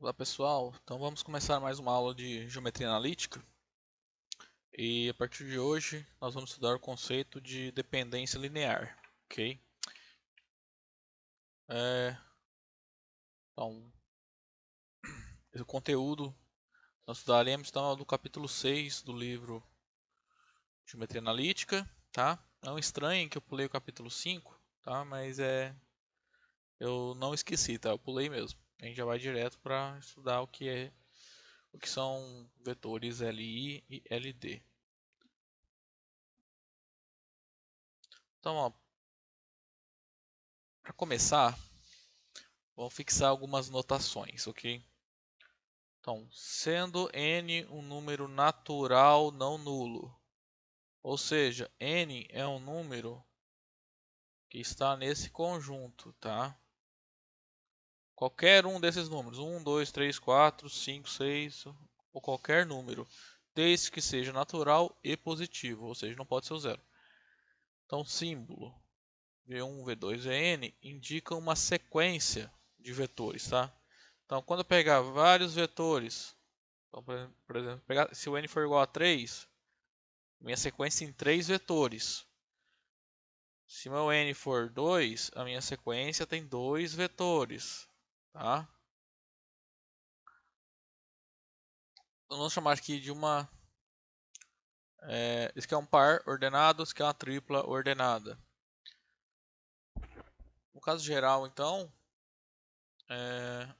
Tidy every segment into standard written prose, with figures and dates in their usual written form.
Olá pessoal, então vamos começar mais uma aula de geometria analítica e a partir de hoje nós vamos estudar o conceito de dependência linear, ok? É, então, esse conteúdo nós estudaremos então é do capítulo 6 do livro Geometria Analítica, tá? Não estranhem que eu pulei o capítulo 5, tá? Mas eu não esqueci, tá? Eu pulei mesmo. A gente já vai direto para estudar o que são vetores LI e LD. Então, para começar, vamos fixar algumas notações, ok? Então, sendo n um número natural não nulo, ou seja, n é um número que está nesse conjunto, tá? Qualquer um desses números, 1, 2, 3, 4, 5, 6, ou qualquer número, desde que seja natural e positivo, ou seja, não pode ser o zero. Então, símbolo V1, V2, Vn indica uma sequência de vetores, tá? Então, quando eu pegar vários vetores, então, por exemplo, se o n for igual a 3, minha sequência em 3 vetores. Se meu n for 2, a minha sequência tem 2 vetores. Tá? Então, vamos chamar aqui de uma... isso aqui é um par ordenado, isso aqui é uma tripla ordenada. No caso geral, então,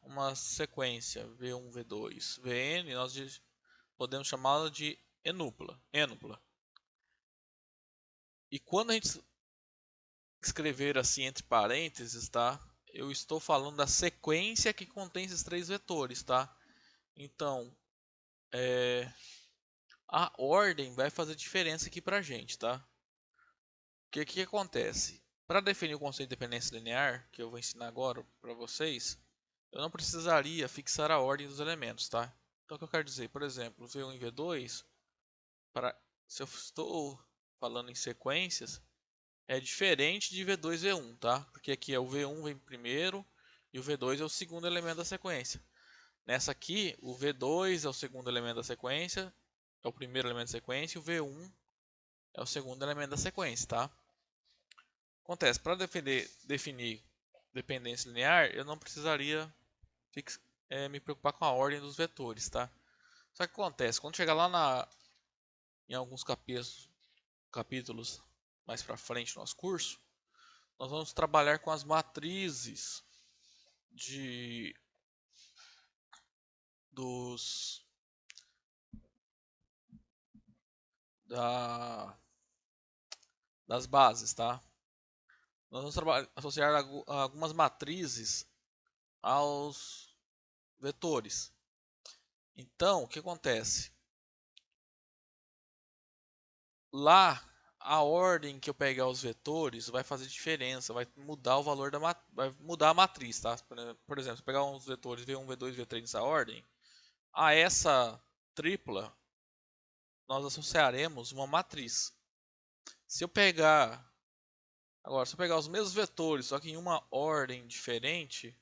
uma sequência V1, V2, Vn, nós podemos chamá-la de enupla. E quando a gente escrever assim entre parênteses, tá? Eu estou falando da sequência que contém esses três vetores, tá? Então, a ordem vai fazer diferença aqui pra gente, tá? O que acontece? Para definir o conceito de dependência linear, que eu vou ensinar agora para vocês, eu não precisaria fixar a ordem dos elementos, tá? Então, o que eu quero dizer? Por exemplo, V1 e V2, se eu estou falando em sequências, é diferente de V2 e V1, tá? Porque aqui é o V1 vem primeiro e o V2 é o segundo elemento da sequência. Nessa aqui, o V2 é o segundo elemento da sequência, é o primeiro elemento da sequência, e o V1 é o segundo elemento da sequência, tá? Acontece, para definir dependência linear, eu não precisaria me preocupar com a ordem dos vetores, tá? Só que acontece, quando chegar lá em alguns capítulos mais para frente no nosso curso, nós vamos trabalhar com as matrizes de dos da, das bases, tá? Nós vamos associar algumas matrizes aos vetores. Então, o que acontece? Lá, a ordem que eu pegar os vetores vai fazer diferença, vai mudar o valor vai mudar a matriz, tá? Por exemplo, se eu pegar uns vetores V1, V2, V3 nessa ordem, a essa tripla nós associaremos uma matriz. Se eu pegar se eu pegar os mesmos vetores, só que em uma ordem diferente,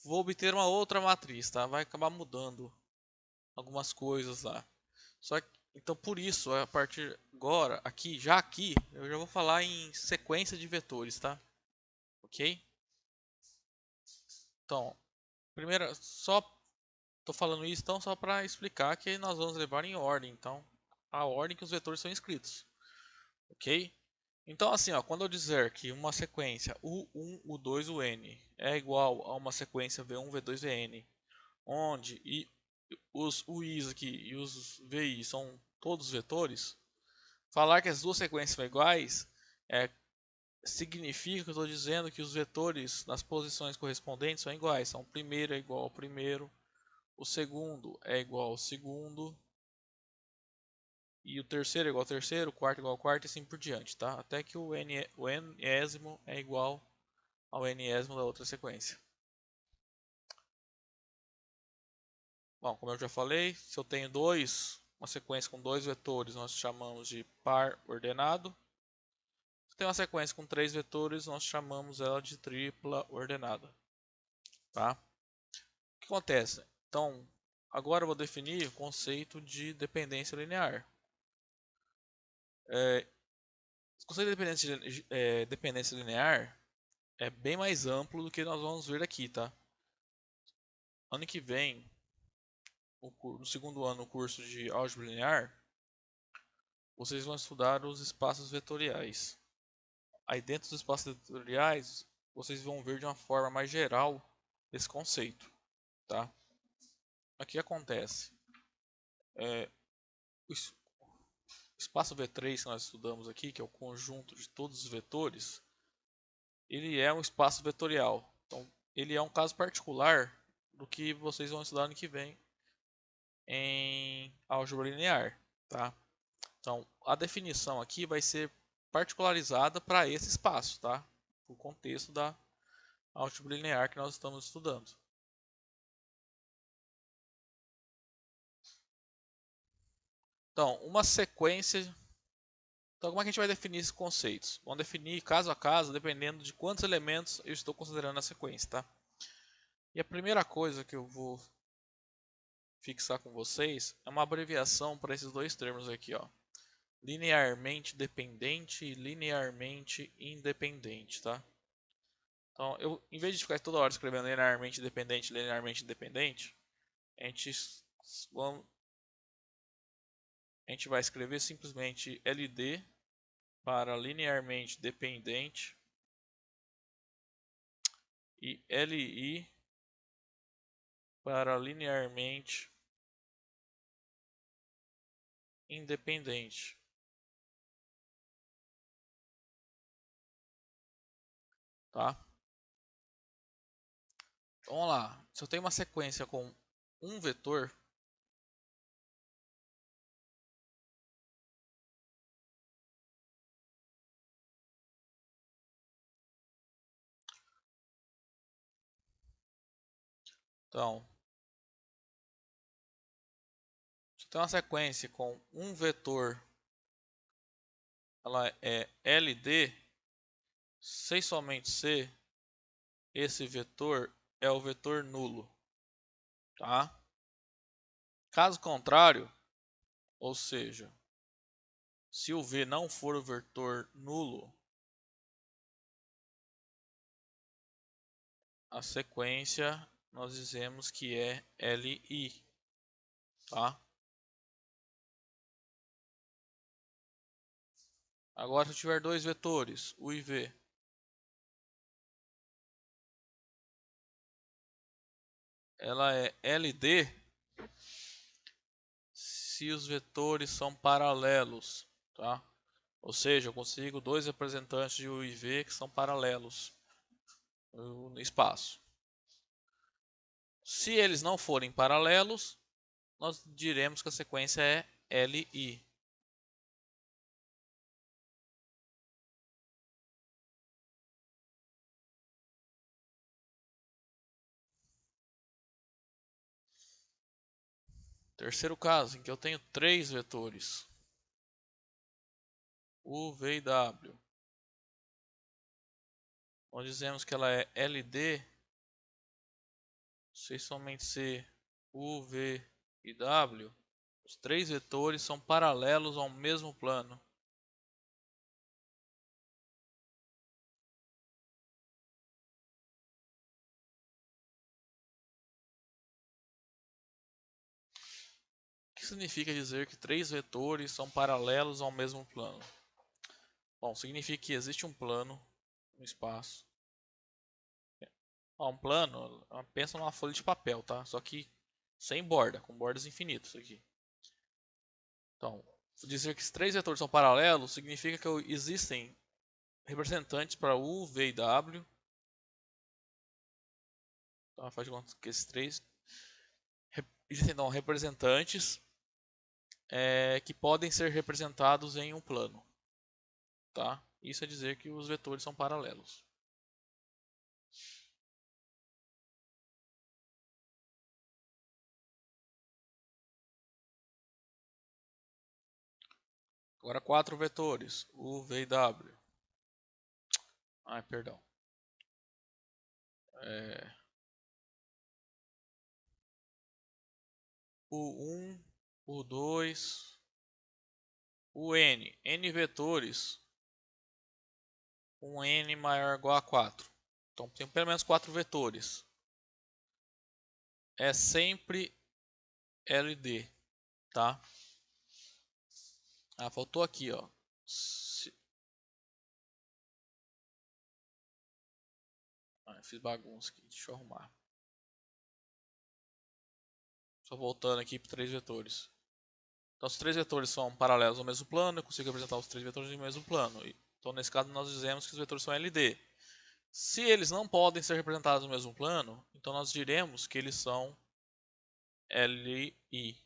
vou obter uma outra matriz, tá? Vai acabar mudando algumas coisas lá. Só que, então por isso, a partir agora, aqui, eu já vou falar em sequência de vetores, tá? Ok? Então, primeiro, só tô falando isso então só para explicar que nós vamos levar em ordem, então, a ordem que os vetores são escritos, ok? Então, assim, ó, quando eu dizer que uma sequência U1, U2, UN é igual a uma sequência V1, V2, Vn, onde os UIs aqui e os VI são todos vetores, falar que as duas sequências são iguais significa que eu estou dizendo que os vetores nas posições correspondentes são iguais. Então, o primeiro é igual ao primeiro, o segundo é igual ao segundo, e o terceiro é igual ao terceiro, o quarto é igual ao quarto e assim por diante, tá? Até que o nésimo é igual ao nésimo da outra sequência. Bom, como eu já falei, se eu tenho uma sequência com dois vetores, nós chamamos de par ordenado. Se tem uma sequência com três vetores, nós chamamos ela de tripla ordenada, tá? acontece? Então, agora eu vou definir o conceito de dependência linear. O conceito de dependência linear é bem mais amplo do que nós vamos ver aqui, tá? Ano que vem, no segundo ano do curso de álgebra linear, vocês vão estudar os espaços vetoriais. Aí dentro dos espaços vetoriais, vocês vão ver de uma forma mais geral esse conceito, tá? O que acontece? O espaço V3 que nós estudamos aqui, que é o conjunto de todos os vetores, ele é um espaço vetorial. Então, ele é um caso particular do que vocês vão estudar ano que vem em álgebra linear, tá? Então, a definição aqui vai ser particularizada para esse espaço, tá? O contexto da álgebra linear que nós estamos estudando. Então, uma sequência. Então, como é que a gente vai definir esses conceitos? Vamos definir caso a caso, dependendo de quantos elementos eu estou considerando na sequência, tá? E a primeira coisa que eu vou fixar com vocês é uma abreviação para esses dois termos aqui, ó. Linearmente dependente e linearmente independente, tá? Então, em vez de ficar toda hora escrevendo linearmente independente, a gente, a gente vai escrever simplesmente LD para linearmente dependente e LI para linearmente independente, tá? Então, vamos lá. Se eu tenho uma sequência com um vetor, então, se eu tenho uma sequência com um vetor, ela é LD, se e somente se esse vetor é o vetor nulo, tá? Caso contrário, ou seja, se o V não for o vetor nulo, a sequência nós dizemos que é LI, tá? Agora se eu tiver dois vetores, U e V, ela é LD se os vetores são paralelos, tá? Ou seja, eu consigo dois representantes de U e V que são paralelos no espaço. Se eles não forem paralelos, nós diremos que a sequência é LI. Terceiro caso, em que eu tenho três vetores, U, V e W. Nós dizemos que ela é LD se somente C, U, V e W. Os três vetores são paralelos ao mesmo plano. O que significa dizer que três vetores são paralelos ao mesmo plano? Bom, significa que existe um plano no espaço. Um plano, pensa numa folha de papel, tá? Só que sem borda, com bordas infinitas aqui. Então, dizer que os três vetores são paralelos significa que existem representantes para U, V e W. Então, faz de conta que esses três existem então, representantes que podem ser representados em um plano, tá? Isso é dizer que os vetores são paralelos. Agora quatro vetores, U, V e W. Perdão. U1, U2, UN. N vetores, um N maior ou igual a 4. Então tem pelo menos 4 vetores. É sempre LD, tá? Ah, faltou aqui, ó. Fiz bagunça aqui, deixa eu arrumar. Só voltando aqui para 3 vetores. Então, os 3 vetores são paralelos ao mesmo plano, eu consigo apresentar os 3 vetores no mesmo plano. Então, nesse caso, nós dizemos que os vetores são LD. Se eles não podem ser representados no mesmo plano, então nós diremos que eles são LI.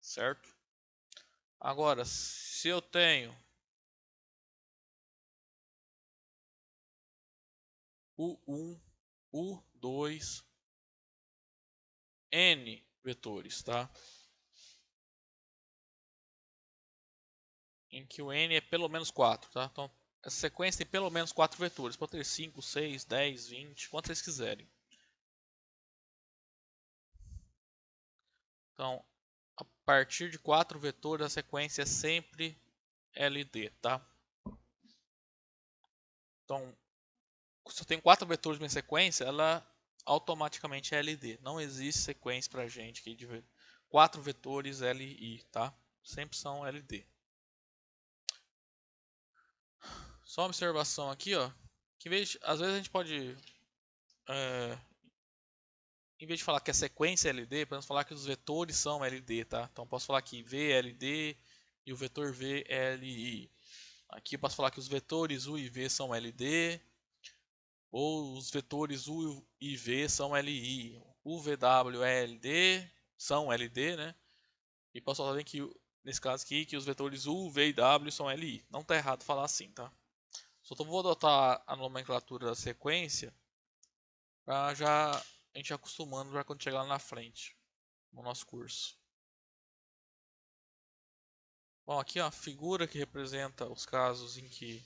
Certo? Agora, se eu tenho U1, U2, N vetores, tá? Em que o N é pelo menos 4, tá? Então, essa sequência tem pelo menos 4 vetores. Pode ter 5, 6, 10, 20, quantos vocês quiserem. Então, a partir de 4 vetores, a sequência é sempre LD, tá? Então, se eu tenho 4 vetores em sequência, ela automaticamente é LD. Não existe sequência pra gente aqui de 4 vetores LI, tá? Sempre são LD. Só uma observação aqui, ó. Que às vezes a gente pode, em vez de falar que a sequência é LD, podemos falar que os vetores são LD, tá? Então posso falar aqui VLD e o vetor VLI. Aqui eu posso falar que os vetores U e V são LD, ou os vetores U e V são LI. UVW e LD são LD, né? E posso falar que nesse caso aqui que os vetores U, V e W são LI. Não está errado falar assim, tá? Só vou adotar a nomenclatura da sequência para já a gente ir acostumando já quando chegar lá na frente no nosso curso. Bom, aqui ó, a figura que representa os casos em que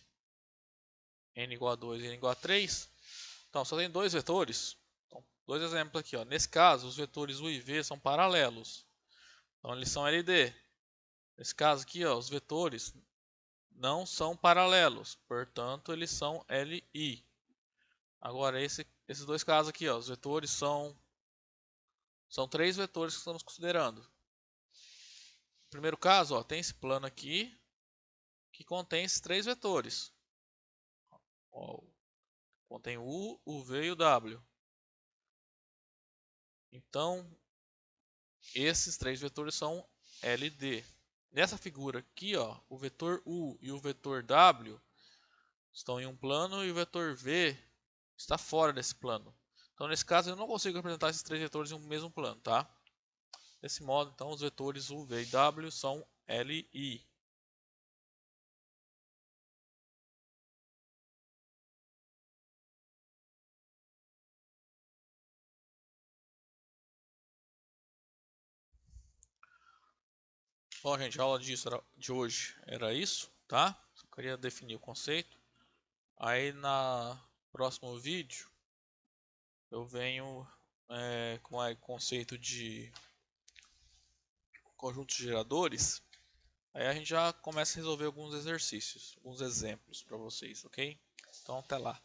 n igual a 2 e n igual a 3. Então, só tem dois vetores. Então, dois exemplos aqui. Ó. Nesse caso, os vetores U e V são paralelos. Então, eles são LD. Nesse caso aqui, ó, os vetores não são paralelos. Portanto, eles são LI. Agora, esses dois casos aqui, ó, os vetores são três vetores que estamos considerando. No primeiro caso, ó, tem esse plano aqui que contém esses três vetores. Ó, contém o U, o V e o W. Então, esses três vetores são LD. Nessa figura aqui, ó, o vetor U e o vetor W estão em um plano e o vetor V está fora desse plano. Então, nesse caso, eu não consigo representar esses três vetores em um mesmo plano, tá? Desse modo, então, os vetores U, V e W são LI. Bom, gente, a aula de hoje era isso, tá? Só queria definir o conceito. Aí, no próximo vídeo, eu venho com o conceito de conjuntos geradores. Aí a gente já começa a resolver alguns exercícios, alguns exemplos para vocês, ok? Então, até lá.